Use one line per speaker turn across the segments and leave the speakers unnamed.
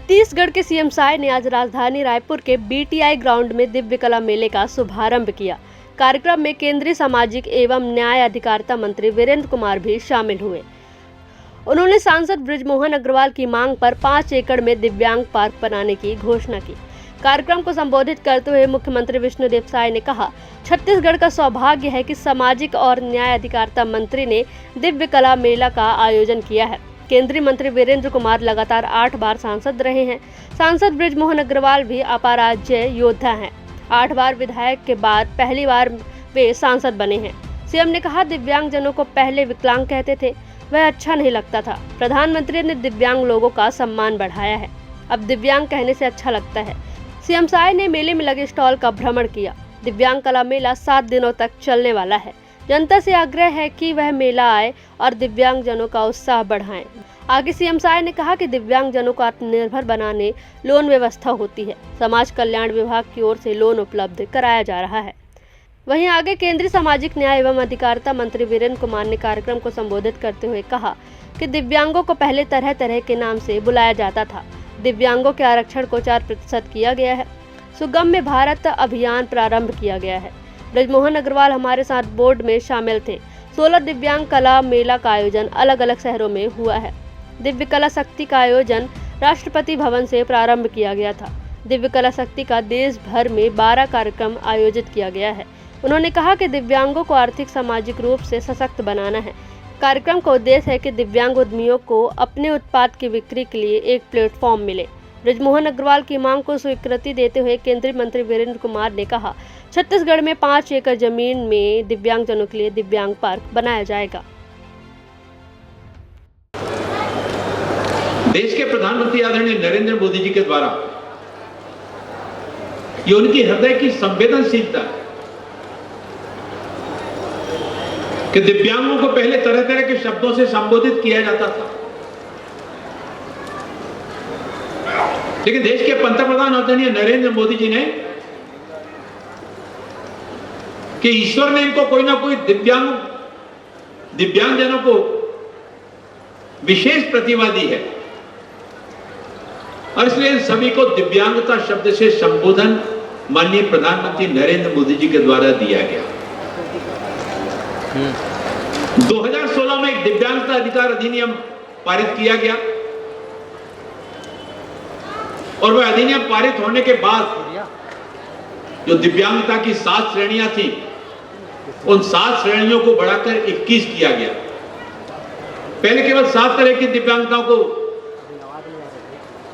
छत्तीसगढ़ के सीएम साय ने आज राजधानी रायपुर के बीटीआई ग्राउंड में दिव्य कला मेले का शुभारंभ किया। कार्यक्रम में केंद्रीय सामाजिक एवं न्याय अधिकारिता मंत्री वीरेंद्र कुमार भी शामिल हुए। उन्होंने सांसद बृजमोहन अग्रवाल की मांग पर 5 एकड़ में दिव्यांग पार्क बनाने की घोषणा की। कार्यक्रम को संबोधित करते हुए मुख्यमंत्री विष्णुदेव साय ने कहा, छत्तीसगढ़ का सौभाग्य है कि सामाजिक और न्याय अधिकारिता मंत्री ने दिव्य कला मेला का आयोजन किया है। केंद्रीय मंत्री वीरेंद्र कुमार लगातार 8 बार सांसद रहे हैं। सांसद बृजमोहन अग्रवाल भी अपराजय योद्धा हैं। 8 बार विधायक के बाद पहली बार वे सांसद बने हैं। सीएम ने कहा, दिव्यांग जनों को पहले विकलांग कहते थे, वह अच्छा नहीं लगता था। प्रधानमंत्री ने दिव्यांग लोगों का सम्मान बढ़ाया है, अब दिव्यांग कहने से अच्छा लगता है। सीएम साय ने मेले में लगे स्टॉल का भ्रमण किया। दिव्यांग कला मेला 7 दिनों तक चलने वाला है। जनता से आग्रह है कि वह मेला आए और दिव्यांग जनों का उत्साह बढ़ाएं। आगे सीएम साय ने कहा कि दिव्यांग जनों को आत्मनिर्भर बनाने लोन व्यवस्था होती है। समाज कल्याण विभाग की ओर से लोन उपलब्ध कराया जा रहा है। वहीं आगे केंद्रीय सामाजिक न्याय एवं अधिकारिता मंत्री वीरेंद्र कुमार ने कार्यक्रम को संबोधित करते हुए कहा कि दिव्यांगों को पहले तरह तरह के नाम से बुलाया जाता था। दिव्यांगों के आरक्षण को 4% किया गया है। सुगम्य भारत अभियान प्रारंभ किया गया है। बृजमोहन अग्रवाल हमारे साथ बोर्ड में शामिल थे। 16 दिव्यांग कला मेला का आयोजन अलग अलग शहरों में हुआ है। दिव्य कला शक्ति का आयोजन राष्ट्रपति भवन से प्रारंभ किया गया था। दिव्य कला शक्ति का देश भर में 12 कार्यक्रम आयोजित किया गया है। उन्होंने कहा कि दिव्यांगों को आर्थिक सामाजिक रूप से सशक्त बनाना है। कार्यक्रम का उद्देश्य है कि दिव्यांग उद्यमियों को अपने उत्पाद की बिक्री के लिए एक प्लेटफॉर्म मिले। बृजमोहन अग्रवाल की मांग को स्वीकृति देते हुए केंद्रीय मंत्री वीरेंद्र कुमार ने कहा, छत्तीसगढ़ में 5 एकड़ जमीन में दिव्यांगजनों के लिए दिव्यांग पार्क बनाया जाएगा।
देश के प्रधानमंत्री आदरणीय नरेंद्र मोदी जी के द्वारा ये उनकी हृदय की संवेदनशीलता है कि दिव्यांगों को पहले तरह तरह के शब्दों से संबोधित किया जाता था, लेकिन देश के पंतप्रधान आदरणीय नरेंद्र मोदी जी ने कि ईश्वर ने इनको कोई ना कोई दिव्यांगजनों को विशेष प्रतिभा दी है और इसलिए इन सभी को दिव्यांगता शब्द से संबोधन माननीय प्रधानमंत्री नरेंद्र मोदी जी के द्वारा दिया गया। 2016 में एक दिव्यांगता अधिकार अधिनियम पारित किया गया और वह अधिनियम पारित होने के बाद जो दिव्यांगता की 7 श्रेणियां थी, उन 7 श्रेणियों को बढ़ाकर 21 किया गया। पहले केवल 7 तरह की दिव्यांगताओं को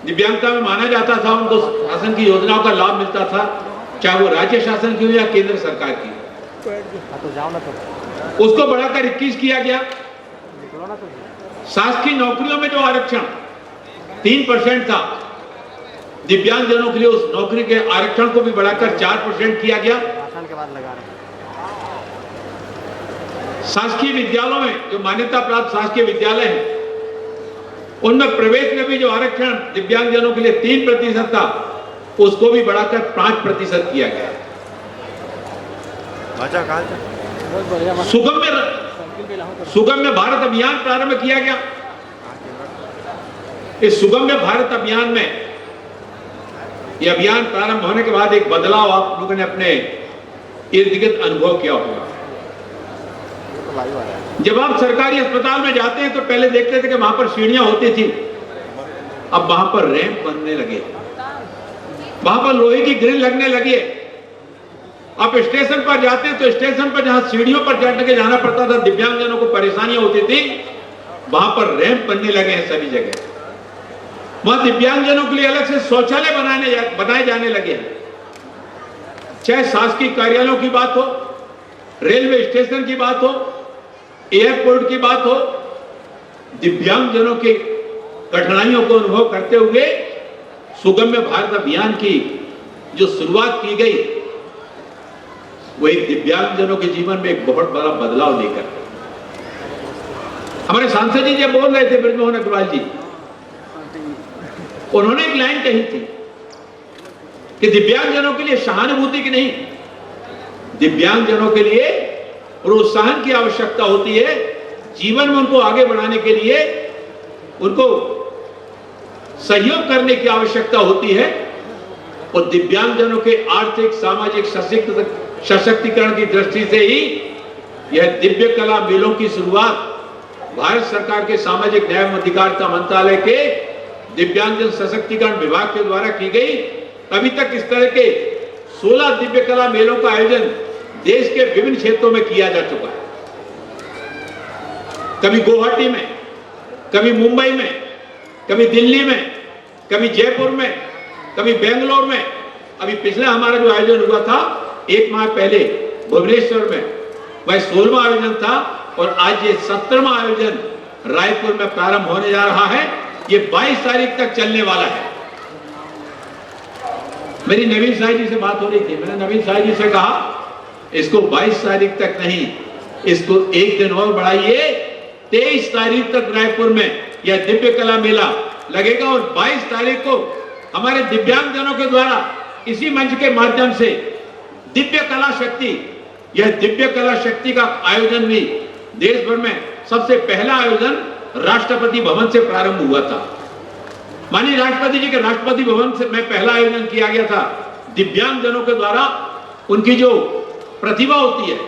दिव्यांगता में माना जाता था, उनको शासन की योजनाओं का लाभ मिलता था, चाहे वो राज्य शासन की हो या केंद्र सरकार की। उसको बढ़ाकर 21 किया गया। शासकीय नौकरियों में जो आरक्षण 3% था, दिव्यांगजनों के लिए उस नौकरी के आरक्षण को भी बढ़ाकर 4% किया गया। शासकीय विद्यालयों में जो मान्यता प्राप्त शासकीय विद्यालय हैं, उनमें प्रवेश में भी जो आरक्षण दिव्यांगजनों के लिए 3% था, उसको भी बढ़ाकर 5% किया गया। सुगम्य भारत अभियान प्रारंभ किया गया। इस सुगम्य भारत अभियान में यह अभियान प्रारंभ होने के बाद एक बदलाव आप लोगों ने अपने इर्द गिर्द अनुभव किया होगा। जब आप सरकारी अस्पताल में जाते हैं तो पहले देखते थे कि वहां पर सीढ़ियां होती थी, अब वहां पर रैंप बनने लगे, वहां पर लोहे की ग्रिल लगने लगी। आप स्टेशन पर जाते हैं तो स्टेशन पर जहां सीढ़ियों पर चढ़ के जाना पड़ता था, दिव्यांगजनों को परेशानियां होती थी, वहां पर रैंप बनने लगे हैं सभी जगह। वहां दिव्यांगजनों के लिए अलग से शौचालय बनाए जाने लगे हैं। चाहे शासकीय कार्यालयों की बात हो, रेलवे स्टेशन की बात हो, एयरपोर्ट की बात हो, दिव्यांगजनों की कठिनाइयों को अनुभव करते हुए सुगम्य भारत अभियान की जो शुरुआत की गई, वो एक दिव्यांगजनों के जीवन में एक बहुत बड़ा बदलाव लेकर। हमारे सांसद जी जब बोल रहे थे, बृजमोहन अग्रवाल जी, उन्होंने एक लाइन कही थी कि दिव्यांगजनों के लिए सहानुभूति की नहीं, दिव्यांगजनों के लिए प्रोत्साहन की आवश्यकता होती है। जीवन में उनको आगे बढ़ाने के लिए उनको सहयोग करने की आवश्यकता होती है और दिव्यांगजनों के आर्थिक सामाजिक सशक्तिकरण की दृष्टि से ही यह दिव्य कला मेलों की शुरुआत भारत सरकार के सामाजिक न्याय एवं अधिकारिता मंत्रालय के दिव्यांगजन सशक्तिकरण विभाग के द्वारा की गई। अभी तक इस तरह के 16 दिव्य कला मेलों का आयोजन देश के विभिन्न क्षेत्रों में किया जा चुका है। कभी गुवाहाटी में, कभी मुंबई में, कभी दिल्ली में, कभी जयपुर में, कभी बेंगलोर में। अभी पिछले हमारा जो आयोजन हुआ था 1 माह पहले भुवनेश्वर में, वह 16वां आयोजन था और आज ये 17वां आयोजन रायपुर में प्रारंभ होने जा रहा है। ये 22 तारीख तक चलने वाला है। मेरी नवीन साहब जी से बात हो रही थी, मैंने नवीन साहब जी से कहा इसको 22 तारीख तक नहीं, इसको एक दिन और बढ़ाइए, 23 तारीख तक रायपुर में यह दिव्य कला मेला लगेगा और 22 तारीख को हमारे दिव्यांगजनों के द्वारा इसी मंच के माध्यम से दिव्य कला शक्ति, यह दिव्य कला शक्ति का आयोजन भी देश भर में सबसे पहला आयोजन राष्ट्रपति भवन से प्रारंभ हुआ था। माननीय राष्ट्रपति जी के राष्ट्रपति भवन से में पहला आयोजन किया गया था। दिव्यांगजनों के द्वारा उनकी जो प्रतिभा होती है,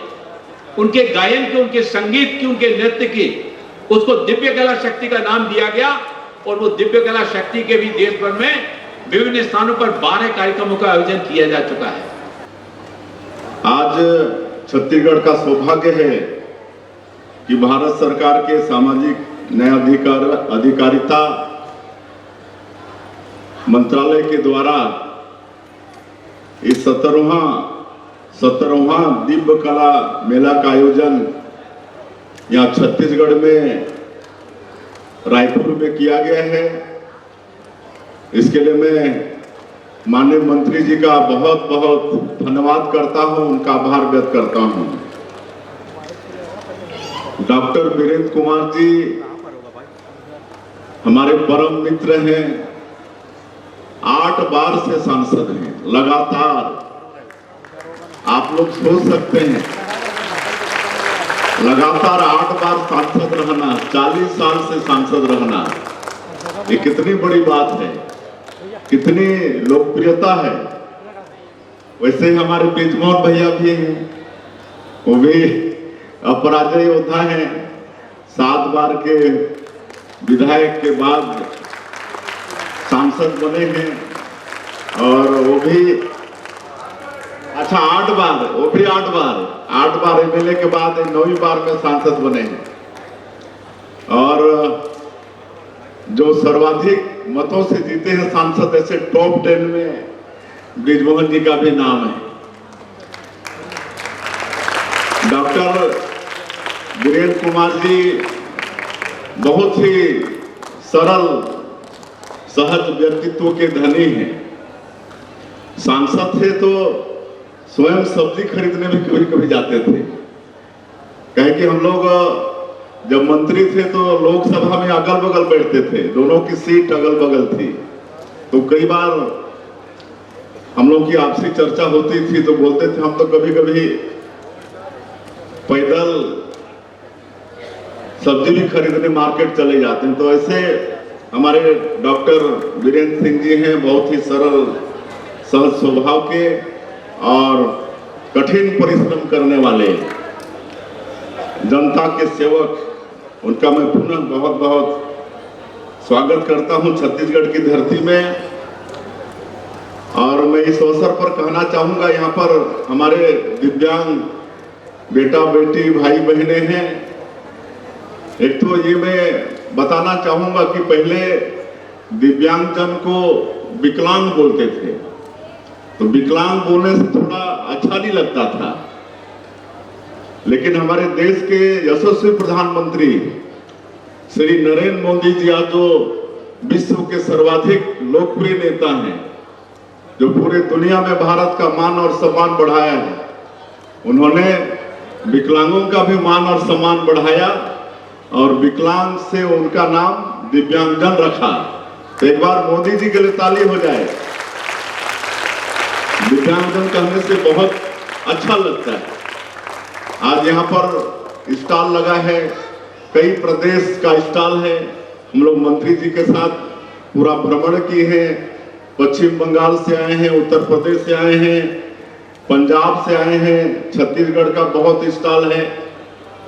उनके गायन की, उनके संगीत की, उनके नृत्य की, उसको दिव्य कला शक्ति का नाम दिया गया और वो दिव्य कला शक्ति के भी देश भर में विभिन्न स्थानों पर 12 कार्यक्रमों का आयोजन किया जा चुका है।
आज छत्तीसगढ़ का सौभाग्य है कि भारत सरकार के सामाजिक न्याय अधिकारिता मंत्रालय के द्वारा इस 17वां दिव्य कला मेला का आयोजन यहाँ छत्तीसगढ़ में रायपुर में किया गया है। इसके लिए मैं माननीय मंत्री जी का बहुत बहुत धन्यवाद करता हूं, उनका आभार व्यक्त करता हूं। डॉक्टर वीरेंद्र कुमार जी हमारे परम मित्र हैं, 8 बार से सांसद हैं लगातार। आप लोग सोच सकते हैं लगातार 8 बार सांसद रहना, 40 साल से सांसद रहना, ये कितनी बड़ी बात है, कितनी लोकप्रियता है। वैसे ही हमारे ब्रिजमोहन भैया भी हैं, वो भी अपराजय योद्धा हैं, 7 बार के विधायक के बाद सांसद बने हैं और वो भी 8 बार, वो भी 8 बार एमएलए के बाद 9वीं बार में सांसद बने हैं। और जो सर्वाधिक मतों से जीते हैं सांसद, ऐसे टॉप 10 में ब्रिजमोहन जी का भी नाम है। डॉक्टर वीरेंद्र कुमार जी बहुत ही सरल सहज व्यक्तित्व के धनी हैं। सांसद थे तो स्वयं सब्जी खरीदने में कभी कभी जाते थे, कहे कि हम लोग जब मंत्री थे तो लोकसभा में अगल बगल बैठते थे, दोनों की सीट अगल बगल थी, तो कई बार हम लोग की आपसी चर्चा होती थी तो बोलते थे हम तो कभी कभी पैदल सब्जी भी खरीदने मार्केट चले जाते हैं। तो ऐसे हमारे डॉक्टर वीरेंद्र सिंह जी हैं, बहुत ही सरल सहज स्वभाव के और कठिन परिश्रम करने वाले जनता के सेवक। उनका मैं पुनः बहुत बहुत स्वागत करता हूं छत्तीसगढ़ की धरती में। और मैं इस अवसर पर कहना चाहूंगा, यहाँ पर हमारे दिव्यांग बेटा बेटी भाई बहनें हैं। एक तो ये मैं बताना चाहूंगा कि पहले दिव्यांगजन को विकलांग बोलते थे, तो विकलांग बोलने से थोड़ा अच्छा नहीं लगता था, लेकिन हमारे देश के यशस्वी प्रधानमंत्री श्री नरेंद्र मोदी जी आज जो विश्व के सर्वाधिक लोकप्रिय नेता हैं, जो पूरे दुनिया में भारत का मान और सम्मान बढ़ाया है, उन्होंने विकलांगों का भी मान और सम्मान बढ़ाया और विकलांग से उनका नाम दिव्यांगजन रखा। तो एक बार मोदी जी के लिए ताली हो जाए। दिव्यांगजन कहने से बहुत अच्छा लगता है। आज यहाँ पर स्टॉल लगा है, कई प्रदेश का स्टॉल है। हम लोग मंत्री जी के साथ पूरा भ्रमण किए हैं। पश्चिम बंगाल से आए हैं, उत्तर प्रदेश से आए हैं, पंजाब से आए हैं, छत्तीसगढ़ का बहुत स्टॉल है।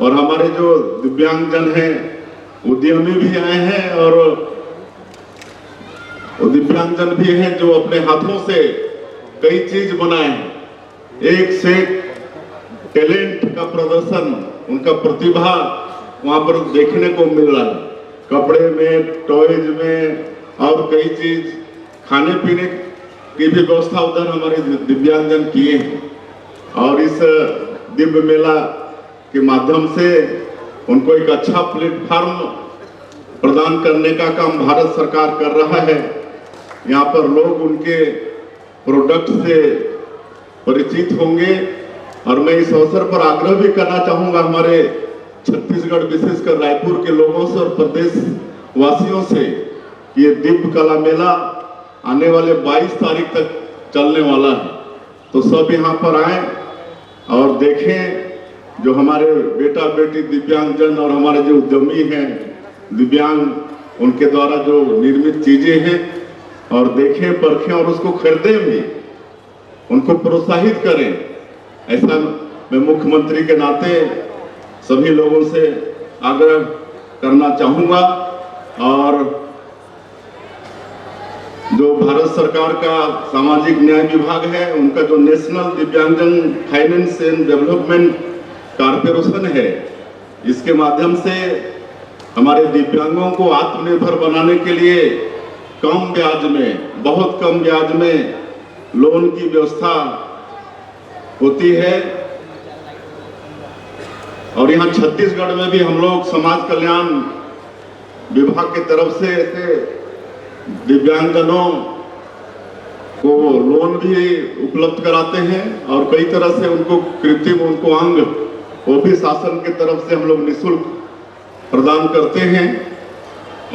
और हमारे जो दिव्यांगजन हैं, उद्यमी भी आए हैं और दिव्यांगजन भी हैं जो अपने हाथों से कई चीज बनाए हैं। एक से टैलेंट का प्रदर्शन, उनका प्रतिभा वहां पर देखने को मिल रहा है। कपड़े में, टॉयज में और कई चीज, खाने पीने की भी व्यवस्था उधर हमारे दिव्यांगजन किए हैं। और इस दिव्य मेला के माध्यम से उनको एक अच्छा प्लेटफॉर्म प्रदान करने का काम भारत सरकार कर रहा है। यहाँ पर लोग उनके प्रोडक्ट से परिचित होंगे। और मैं इस अवसर पर आग्रह भी करना चाहूंगा हमारे छत्तीसगढ़, विशेषकर रायपुर के लोगों से और प्रदेश वासियों से, कि ये दिव्य कला मेला आने वाले 22 तारीख तक चलने वाला है। तो सब यहाँ पर आए और देखें जो हमारे बेटा बेटी दिव्यांगजन और हमारे जो उद्यमी हैं दिव्यांग, उनके द्वारा जो निर्मित चीजें हैं, और देखें, परखें और उसको खरीदें भी, उनको प्रोत्साहित करें। ऐसा मैं मुख्यमंत्री के नाते सभी लोगों से आग्रह करना चाहूंगा। और जो भारत सरकार का सामाजिक न्याय विभाग है, उनका जो नेशनल दिव्यांगजन फाइनेंस एंड डेवलपमेंट कॉर्पोरेशन है, इसके माध्यम से हमारे दिव्यांगों को आत्मनिर्भर बनाने के लिए कम ब्याज में, बहुत कम ब्याज में लोन की व्यवस्था होती है। और यहाँ छत्तीसगढ़ में भी हम लोग समाज कल्याण विभाग की तरफ से ऐसे दिव्यांगजनों को लोन भी उपलब्ध कराते हैं और कई तरह से उनको कृत्रिम उनको अंग, वो भी शासन की तरफ से हम लोग निःशुल्क प्रदान करते हैं।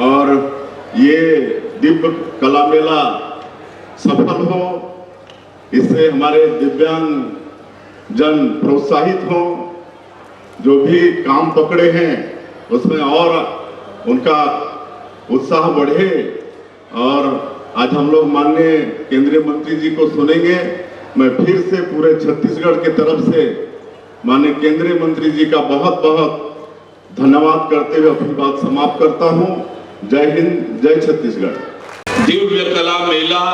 और ये दिव्य कला मेला सफल हो, इससे हमारे दिव्यांग जन प्रोत्साहित हो, जो भी काम पकड़े हैं उसमें और उनका उत्साह बढ़े। और आज हम लोग माननीय केंद्रीय मंत्री जी को सुनेंगे। मैं फिर से पूरे छत्तीसगढ़ की तरफ से माननीय केंद्रीय मंत्री जी का बहुत बहुत धन्यवाद करते हुए अपनी बात समाप्त करता हूं। जय हिंद, जय छत्तीसगढ़।
दिव्य कला मेला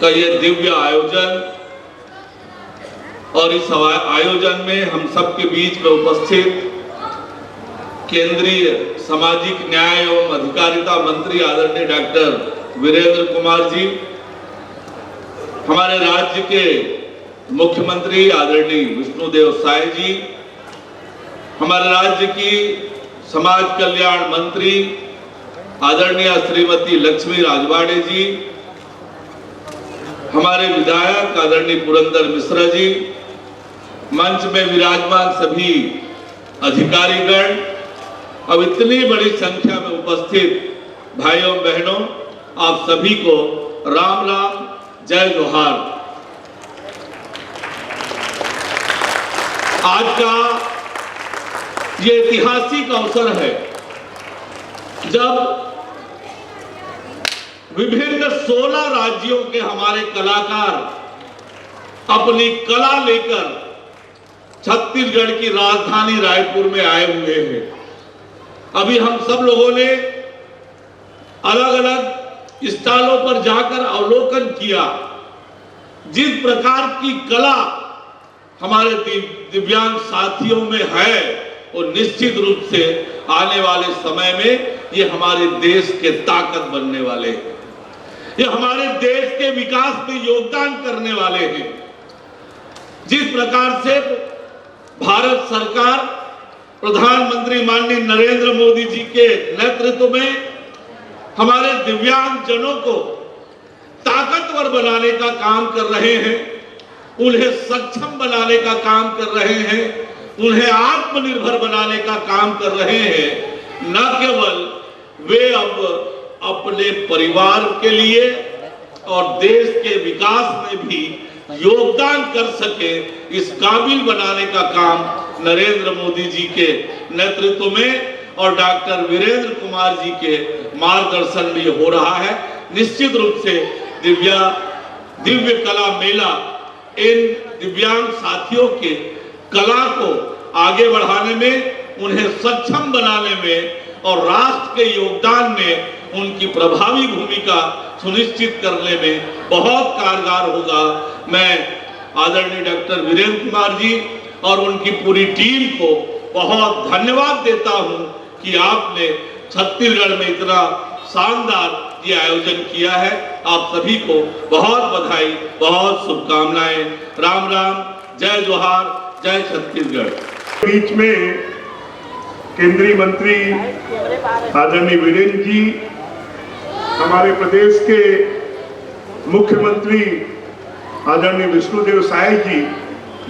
का ये दिव्य आयोजन, और इस आयोजन में हम सबके बीच में उपस्थित केंद्रीय सामाजिक न्याय एवं अधिकारिता मंत्री आदरणीय डॉक्टर वीरेंद्र कुमार जी, हमारे राज्य के मुख्यमंत्री आदरणीय विष्णुदेव साय जी, हमारे राज्य की समाज कल्याण मंत्री आदरणीय श्रीमती लक्ष्मी राजवाड़े जी, हमारे विधायक आदरणीय पुरंदर मिश्रा जी, मंच में विराजमान सभी अधिकारीगण, अब इतनी बड़ी संख्या में उपस्थित भाइयों बहनों, आप सभी को राम राम, जय जोहार। आज का ये ऐतिहासिक अवसर है जब विभिन्न 16 राज्यों के हमारे कलाकार अपनी कला लेकर छत्तीसगढ़ की राजधानी रायपुर में आए हुए हैं। अभी हम सब लोगों ने अलग अलग स्टॉलों पर जाकर अवलोकन किया। जिस प्रकार की कला हमारे दिव्यांग साथियों में है, वो निश्चित रूप से आने वाले समय में ये हमारे देश के ताकत बनने वाले हैं, ये हमारे देश के विकास में योगदान करने वाले हैं। जिस प्रकार से भारत सरकार प्रधानमंत्री माननीय नरेंद्र मोदी जी के नेतृत्व में हमारे दिव्यांग जनों को ताकतवर बनाने का काम कर रहे हैं, उन्हें सक्षम बनाने का काम कर रहे हैं, उन्हें आत्मनिर्भर बनाने का काम कर रहे हैं, न केवल वे अब अपने परिवार के लिए और देश के विकास में भी योगदान कर सके, इस काबिल बनाने का काम नरेंद्र मोदी जी के नेतृत्व में और डॉक्टर वीरेंद्र कुमार जी के मार्गदर्शन में हो रहा है। निश्चित रूप से दिव्य कला मेला इन दिव्यांग साथियों के कला को आगे बढ़ाने में, उन्हें सक्षम बनाने में और राष्ट्र के योगदान में उनकी प्रभावी भूमिका सुनिश्चित करने में बहुत कारगर होगा। मैं आदरणीय डॉक्टर वीरेंद्र कुमार जी और उनकी पूरी टीम को बहुत धन्यवाद देता हूं कि आपने छत्तीसगढ़ में इतना शानदार ये आयोजन किया है। आप सभी को बहुत बधाई, बहुत शुभकामनाएं। राम राम, जय जोहार, जय छत्तीसगढ़।
बीच में केंद्रीय मंत्री आदरणीय वीरेंद्र जी, हमारे प्रदेश के मुख्यमंत्री आदरणीय विष्णुदेव साय जी,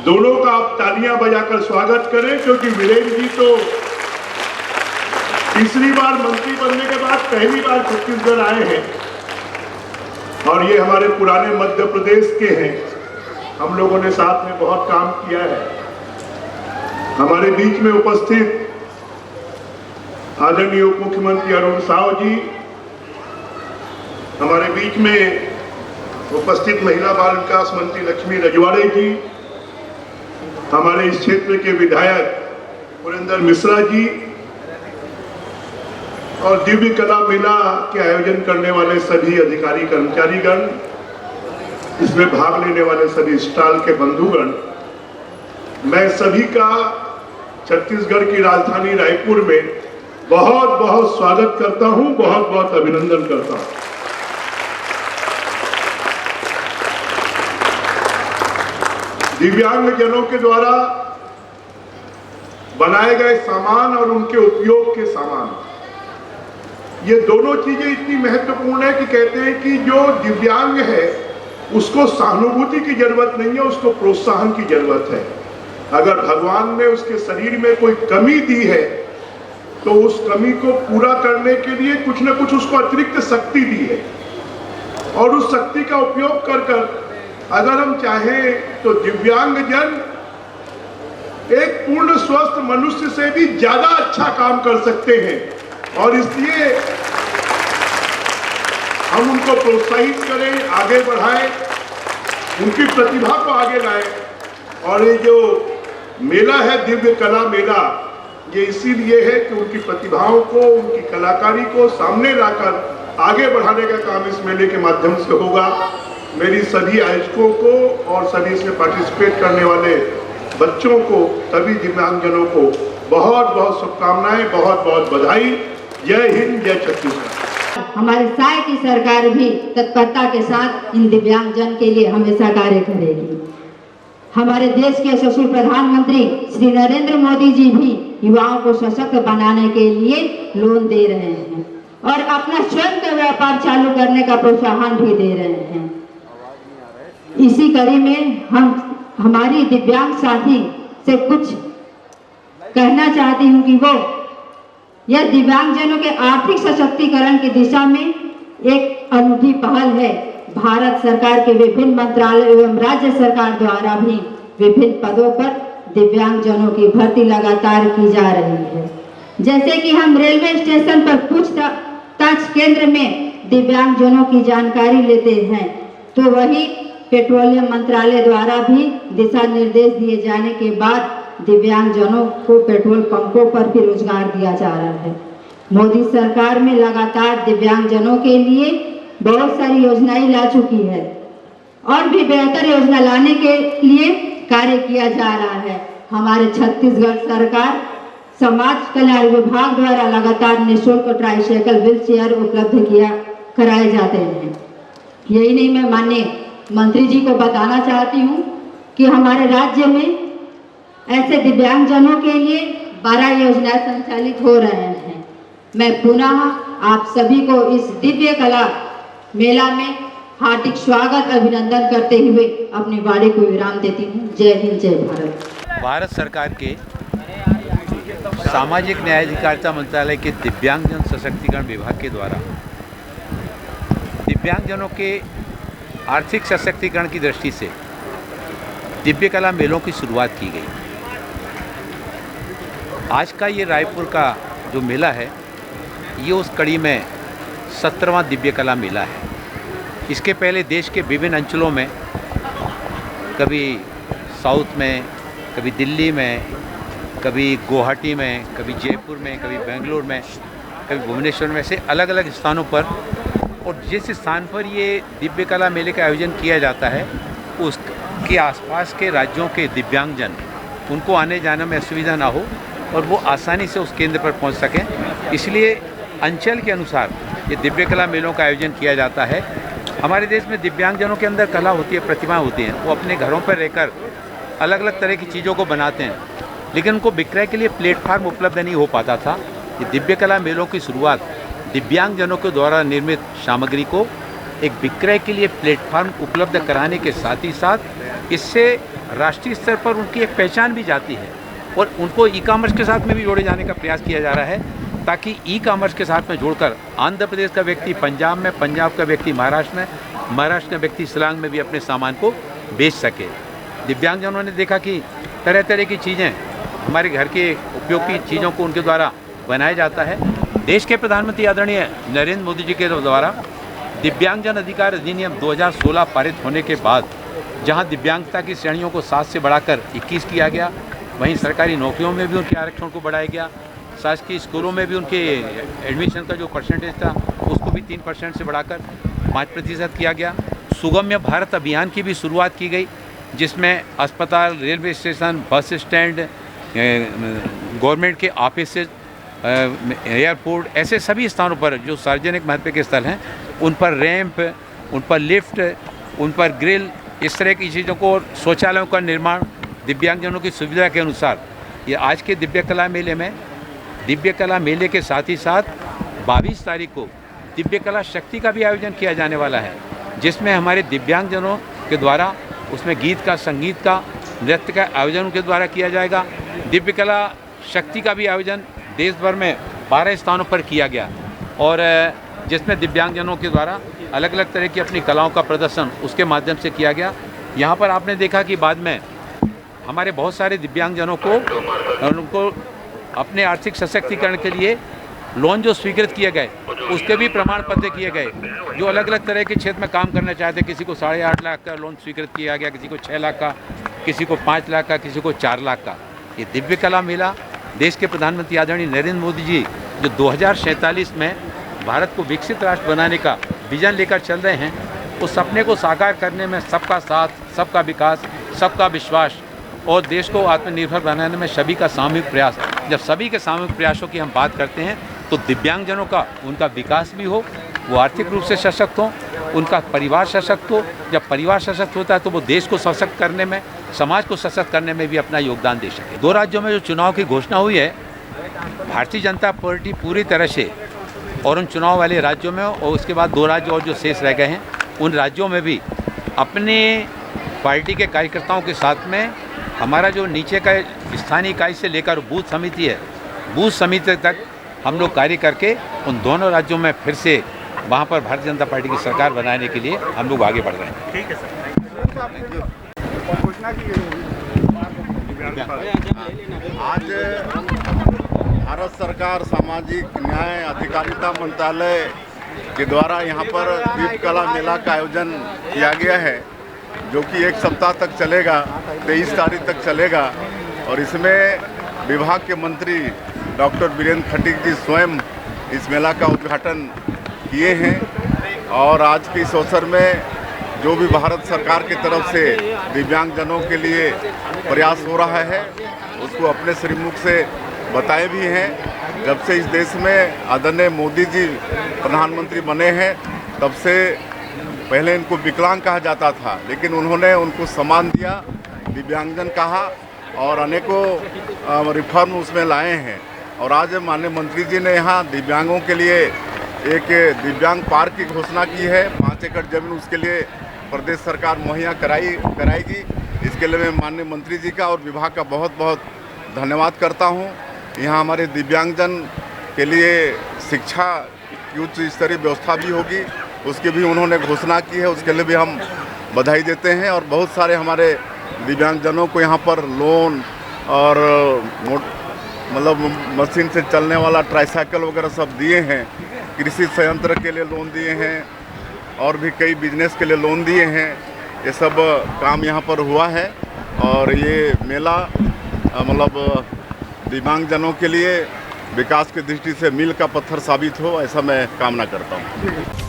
दोनों का आप तालियां बजाकर स्वागत करें, क्योंकि वीरेंद्र जी तो तीसरी बार मंत्री बनने के बाद पहली बार छत्तीसगढ़ आए हैं और ये हमारे पुराने मध्य प्रदेश के हैं। हम लोगों ने साथ में बहुत काम किया है। हमारे बीच में उपस्थित आदरणीय उप मुख्यमंत्री अरुण साव जी, हमारे बीच में उपस्थित महिला बाल विकास मंत्री लक्ष्मी रजवाड़े जी, हमारे इस क्षेत्र के विधायक पुरेंद्र मिश्रा जी और दिव्य कला मेला के आयोजन करने वाले सभी अधिकारी कर्मचारीगण, इसमें भाग लेने वाले सभी स्टॉल के बंधुगण, मैं सभी का छत्तीसगढ़ की राजधानी रायपुर में बहुत बहुत स्वागत करता हूं, बहुत बहुत अभिनंदन करता हूं। दिव्यांग जनों के द्वारा बनाए गए सामान और उनके उपयोग के सामान, ये दोनों चीजें इतनी महत्वपूर्ण है कि कहते हैं कि जो दिव्यांग है उसको सहानुभूति की जरूरत नहीं है, उसको प्रोत्साहन की जरूरत है। अगर भगवान ने उसके शरीर में कोई कमी दी है तो उस कमी को पूरा करने के लिए कुछ न कुछ उसको अतिरिक्त शक्ति दी है और उस शक्ति का उपयोग कर अगर हम चाहें तो दिव्यांग जन एक पूर्ण स्वस्थ मनुष्य से भी ज्यादा अच्छा काम कर सकते हैं और इसलिए हम उनको प्रोत्साहित करें, आगे बढ़ाएं, उनकी प्रतिभा को आगे लाएं। और ये जो मेला है दिव्य कला मेला, ये इसीलिए है कि उनकी प्रतिभाओं को, उनकी कलाकारी को सामने लाकर आगे बढ़ाने का काम इस मेले के माध्यम से होगा। मेरी सभी आयोजकों को और सभी इसमें पार्टिसिपेट करने वाले बच्चों को, सभी दिव्यांगजनों को बहुत बहुत शुभकामनाएं, बहुत बहुत बधाई। जय हिंद, जय छत्तीसगढ़।
हमारे साय की सरकार भी तत्परता के साथ इन दिव्यांगजन के लिए हमेशा कार्य करेगी। हमारे देश के यशस्वी प्रधानमंत्री श्री नरेंद्र मोदी जी भी युवाओं को सशक्त बनाने के लिए लोन दे रहे हैं और अपना स्वयं का व्यापार चालू करने का प्रोत्साहन भी दे रहे हैं। इसी कड़ी में हम हमारी दिव्यांग साथी से कुछ कहना चाहती हूँ कि वो यह दिव्यांगजनों के आर्थिक सशक्तिकरण की दिशा में एक अनूठी पहल है। भारत सरकार के विभिन्न मंत्रालय एवं राज्य सरकार द्वारा भी विभिन्न पदों पर दिव्यांगजनों की भर्ती लगातार की जा रही है। जैसे कि हम रेलवे स्टेशन पर पूछताछ केंद्र में दिव्यांगजनों की जानकारी लेते हैं, तो वही पेट्रोलियम मंत्रालय द्वारा भी दिशा निर्देश दिए जाने के बाद दिव्यांगजनों को पेट्रोल पंपों पर भी रोजगार दिया जा रहा है। मोदी सरकार में लगातार दिव्यांगजनों के लिए बहुत सारी योजनाएं ला चुकी है और भी बेहतर योजना लाने के लिए कार्य किया जा रहा है। हमारे छत्तीसगढ़ सरकार समाज कल्याण विभाग द्वारा लगातार निःशुल्क ट्राईसाइकिल व्हील चेयर उपलब्ध कराए जाते हैं। यही नहीं, मैं माननीय मंत्री जी को बताना चाहती हूँ कि हमारे राज्य में ऐसे दिव्यांगजनों के लिए 12 योजनाएं संचालित हो रहे हैं। मैं पुनः आप सभी को इस दिव्य कला मेला में हार्दिक स्वागत अभिनंदन करते हुए अपनी वाणी को विराम देती हूँ। जय हिंद, जय भारत।
भारत सरकार के सामाजिक न्याय अधिकारिता मंत्रालय के दिव्यांगजन सशक्तिकरण विभाग के द्वारा दिव्यांगजनों के आर्थिक सशक्तिकरण की दृष्टि से दिव्य कला मेलों की शुरुआत की गई। आज का ये रायपुर का जो मेला है ये उस कड़ी में 17वां दिव्य कला मेला है। इसके पहले देश के विभिन्न अंचलों में, कभी साउथ में, कभी दिल्ली में, कभी गुवाहाटी में, कभी जयपुर में, कभी बेंगलोर में, कभी भुवनेश्वर में, ऐसे अलग अलग स्थानों पर, और जिस स्थान पर ये दिव्य कला मेले का आयोजन किया जाता है उसके आसपास के राज्यों के दिव्यांगजन, उनको आने जाने में असुविधा ना हो और वो आसानी से उस केंद्र पर पहुंच सकें, इसलिए अंचल के अनुसार ये दिव्य कला मेलों का आयोजन किया जाता है। हमारे देश में दिव्यांगजनों के अंदर कला होती है, प्रतिभा होती है, वो अपने घरों पर रहकर अलग अलग तरह की चीज़ों को बनाते हैं, लेकिन उनको विक्रय के लिए प्लेटफार्म उपलब्ध नहीं हो पाता था। ये दिव्य कला मेलों की शुरुआत दिव्यांगजनों के द्वारा निर्मित सामग्री को एक विक्रय के लिए प्लेटफार्म उपलब्ध कराने के साथ ही साथ इससे राष्ट्रीय स्तर पर उनकी एक पहचान भी जाती है और उनको ई कॉमर्स के साथ में भी जोड़े जाने का प्रयास किया जा रहा है, ताकि ई कॉमर्स के साथ में जोड़कर आंध्र प्रदेश का व्यक्ति पंजाब में, पंजाब का व्यक्ति महाराष्ट्र में, महाराष्ट्र का व्यक्ति शिलांग में भी अपने सामान को बेच सके। दिव्यांगजनों ने देखा कि तरह तरह की चीज़ें, हमारे घर के उपयोगी चीज़ों को उनके द्वारा बनाया जाता है। देश के प्रधानमंत्री आदरणीय नरेंद्र मोदी जी के द्वारा दिव्यांगजन अधिकार अधिनियम 2016 पारित होने के बाद जहां दिव्यांगता की श्रेणियों को 7 से बढ़ाकर 21 किया गया, वहीं सरकारी नौकरियों में भी उनके आरक्षण को बढ़ाया गया, शासकीय स्कूलों में भी उनके एडमिशन का जो परसेंटेज था उसको भी 3% से बढ़ाकर 5% किया गया। सुगम्य भारत अभियान की भी शुरुआत की गई, जिसमें अस्पताल, railway station, bus stand, government के ऑफिस, एयरपोर्ट, ऐसे सभी स्थानों पर जो सार्वजनिक महत्व के स्थल हैं उन पर रैंप, उन पर लिफ्ट, उन पर ग्रिल, इस तरह की चीज़ों को, शौचालयों का निर्माण दिव्यांगजनों की सुविधा के अनुसार ये आज के दिव्य कला मेले में, दिव्य कला मेले के साथ ही साथ 22 तारीख को दिव्य कला शक्ति का भी आयोजन किया जाने वाला है, जिसमें हमारे दिव्यांगजनों के द्वारा उसमें गीत का, संगीत का, नृत्य का आयोजन उनके द्वारा किया जाएगा। दिव्य कला शक्ति का भी आयोजन देश भर में 12 स्थानों पर किया गया और जिसमें दिव्यांगजनों के द्वारा अलग अलग तरह की अपनी कलाओं का प्रदर्शन उसके माध्यम से किया गया। यहाँ पर आपने देखा कि बाद में हमारे बहुत सारे दिव्यांगजनों को उनको अपने आर्थिक सशक्तिकरण के लिए लोन जो स्वीकृत किए गए उसके भी प्रमाण पत्र किए गए। जो अलग अलग तरह के क्षेत्र में काम करना चाहते, किसी को 8.5 लाख का लोन स्वीकृत किया गया, किसी को 6 लाख का, किसी को 5 लाख का, किसी को 4 लाख का। ये दिव्य कला मेला देश के प्रधानमंत्री आदरणीय नरेंद्र मोदी जी जो 2047 में भारत को विकसित राष्ट्र बनाने का विजन लेकर चल रहे हैं, उस सपने को साकार करने में सबका साथ, सबका विकास, सबका विश्वास और देश को आत्मनिर्भर बनाने में सभी का सामूहिक प्रयास। जब सभी के सामूहिक प्रयासों की हम बात करते हैं तो दिव्यांगजनों का, उनका विकास भी हो, वो आर्थिक रूप से सशक्त हो, उनका परिवार सशक्त हो। जब परिवार सशक्त होता है तो वो देश को सशक्त करने में, समाज को सशक्त करने में भी अपना योगदान दे सके। 2 राज्यों में जो चुनाव की घोषणा हुई है, भारतीय जनता पार्टी पूरी तरह से, और उन चुनाव वाले राज्यों में और उसके बाद 2 राज्य और जो शेष रह गए हैं उन राज्यों में भी अपने पार्टी के कार्यकर्ताओं के साथ में हमारा जो नीचे का स्थानीय इकाई से लेकर बूथ समिति है, बूथ समिति तक हम लोग कार्य करके उन दोनों राज्यों में फिर से वहाँ पर भारतीय जनता पार्टी की सरकार बनाने के लिए हम लोग आगे बढ़ रहे हैं।
ठीक है सर।
आज भारत सरकार सामाजिक न्याय अधिकारिता मंत्रालय के द्वारा यहाँ पर दीप कला मेला का आयोजन किया गया है, जो कि 1 सप्ताह तक चलेगा, 23 तारीख तक चलेगा। और इसमें विभाग के मंत्री डॉक्टर वीरेंद्र खटीक जी स्वयं इस मेला का उद्घाटन किए हैं। और आज के इस अवसर में जो भी भारत सरकार की तरफ से दिव्यांगजनों के लिए प्रयास हो रहा है उसको अपने श्रीमुख से बताए भी हैं। जब से इस देश में आदरणीय मोदी जी प्रधानमंत्री बने हैं तब से पहले इनको विकलांग कहा जाता था, लेकिन उन्होंने उनको सम्मान दिया, दिव्यांगजन कहा और अनेकों रिफॉर्म उसमें लाए हैं। और आज माननीय मंत्री जी ने यहाँ दिव्यांगों के लिए एक दिव्यांग पार्क की घोषणा की है। 5 एकड़ जमीन उसके लिए प्रदेश सरकार मुहैया कराएगी। इसके लिए मैं माननीय मंत्री जी का और विभाग का बहुत बहुत धन्यवाद करता हूँ। यहाँ हमारे दिव्यांगजन के लिए शिक्षा की उच्च स्तरीय व्यवस्था भी होगी, उसकी भी उन्होंने घोषणा की है, उसके लिए भी हम बधाई देते हैं। और बहुत सारे हमारे दिव्यांगजनों को यहाँ पर लोन और मतलब मशीन से चलने वाला ट्राईसाइकिल वगैरह सब दिए हैं। कृषि संयंत्र के लिए लोन दिए हैं और भी कई बिजनेस के लिए लोन दिए हैं। ये सब काम यहाँ पर हुआ है और ये मेला मतलब दिव्यांगजनों के लिए विकास की दृष्टि से मील का पत्थर साबित हो, ऐसा मैं कामना करता हूँ।